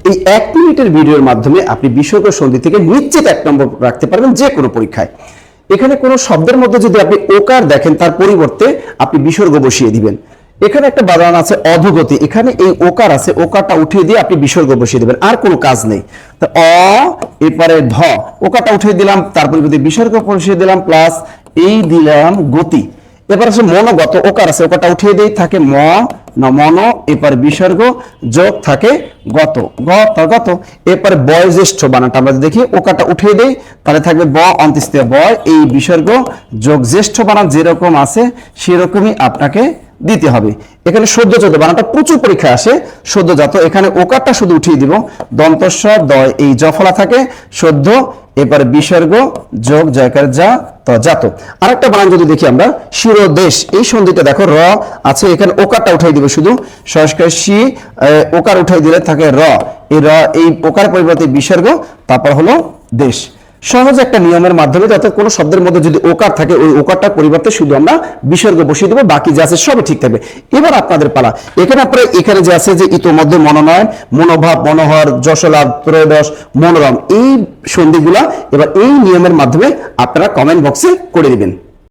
এই 1 মিনিটের ভিডিওর মাধ্যমে আপনি বিসর্গ সন্ধি থেকে নিশ্চিত 1 নম্বর রাখতে পারবেন যে কোনো পরীক্ষায়। এখানে কোনো শব্দের মধ্যে যদি আপনি ওকার দেখেন তার পরিবর্তে আপনি বিসর্গ বসিয়ে দিবেন। এখানে একটা বানান আছে অধোগতি, এখানে এই ওকার আছে, ওকারটা উঠিয়ে দিয়ে আপনি বিসর্গ বসিয়ে দিবেন, আর কোনো কাজ নেই। তো এরপরে ধ, ওকারটা উঠিয়ে দিলাম, তার পরিবর্তে বিসর্গ বসিয়ে দিলাম, প্লাস এই দিলাম গতি। এবার আছে মনোগত, ওকার আছে, ওকারটা উঠিয়ে দেই, থাকে মন, এরপর বিসর্গ যোগ থাকে গত, গত। এরপরে বয়োজ্যেষ্ঠ বানানটা আমরা দেখি, ওকারটা উঠিয়ে দেই, তাহলে থাকবে অন্ত্যেষ্টিয় বয়, এই বিসর্গ যোগ জ্যেষ্ঠ বানান যেরকম আছে সেরকমই আপনাকে দিতে হবে। এখানে সদ্যজাত বানানটা প্রচুর পরীক্ষা আসে, সদ্যজাত, এখানে ওকারটা শুধু উঠিয়ে দিব, দন্তস্ব দয় এই জফলা থাকে, সদ্য, এবারে বিসর্গ যোগ জয়কার যা তো জাত। আরেকটা বানান যদি দেখি আমরা, শিরোদেশ, এই সন্ধিটা দেখো র আছে, এখানে ওকারটা উঠাই দিব, শুধু সংস্কার শি, ওকার উঠাই দিলে থাকে র, এই ওকার পরিবর্তে বিসর্গ, তারপর হলো দেশ। সহজ একটা নিয়মের মাধ্যমে, অর্থাৎ কোনো শব্দের মধ্যে যদি ওকার থাকে ওই ওকারটার পরিবর্তে শুধু আমরা বিসর্গ বসিয়ে দেবো, বাকি যা আছে সবই ঠিক থাকবে। এবার আপনাদের পালা। এখানে আপনারা এখানে যে আছে যে ইতোমধ্যে মনোনয়ন, মনোভাব, মনোহর, যশলাভ, ত্রয়োদশ, মনোরম, এই সন্ধিগুলা এবার এই নিয়মের মাধ্যমে আপনারা কমেন্ট বক্সে করে দিবেন।